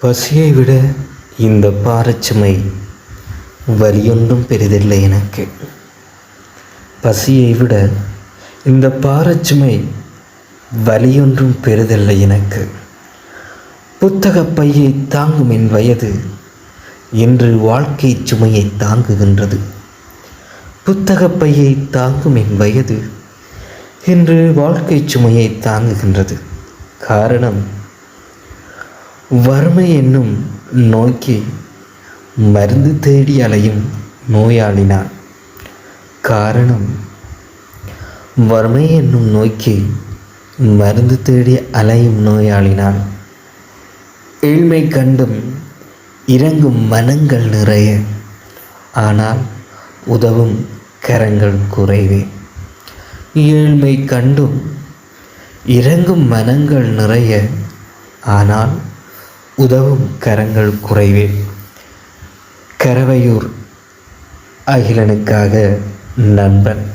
பசியை விட இந்த பாரச்சுமை வலியொன்றும் பெரிதில்லை எனக்கு. பசியை விட இந்த பாரச்சுமை வலியொன்றும் பெரிதில்லை எனக்கு. புத்தகப் பையை தாங்கும் என் வயது இன்று வாழ்க்கை சுமையை தாங்குகின்றது. புத்தகப் பையை தாங்கும் என் வயது இன்று வாழ்க்கை சுமையை தாங்குகின்றது. காரணம், வறுமை என்னும் நோய்க்கு மருந்து தேடி அலையும் நோயாளி நான். காரணம், வறுமை என்னும் நோய்க்கு மருந்து தேடி அலையும் நோயாளி நான். ஏழ்மை கண்டும் இறங்கும் மனங்கள் நிறைய, ஆனால் உதவும் கரங்கள் குறைவே. ஏழ்மை கண்டும் இறங்கும் மனங்கள் நிறைய, ஆனால் உதவும் கரங்கள் குறைவே. கரவையூர் அகிலனுக்காக நண்பன்.